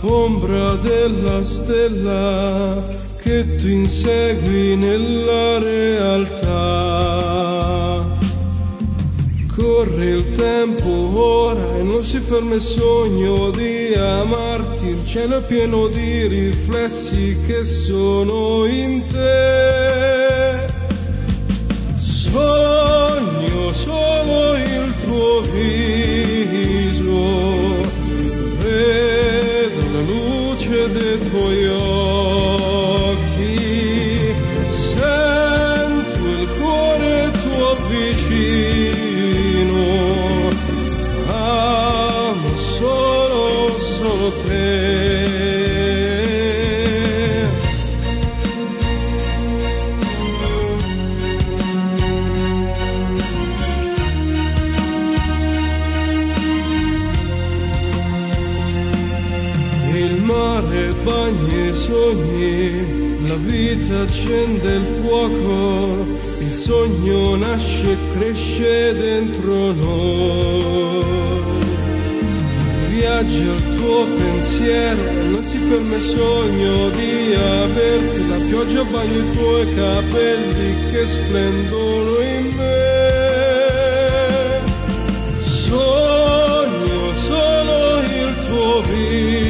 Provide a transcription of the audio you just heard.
ombra della stella che tu insegui nella realtà. Corre il tempo ora e non si ferma il sogno di amarti, il cielo è pieno di riflessi che sono in te. Sogno solo il tuo viso, vedo la luce dei tuoi occhi, sento il cuore tuo vicino, amo solo te. Il mare bagna i sogni, la vita accende il fuoco, il sogno nasce e cresce dentro noi. Viaggia il tuo pensiero e non si ferma il sogno di averti, la pioggia bagna i tuoi capelli che splendono in me. Sogno solo il tuo viso,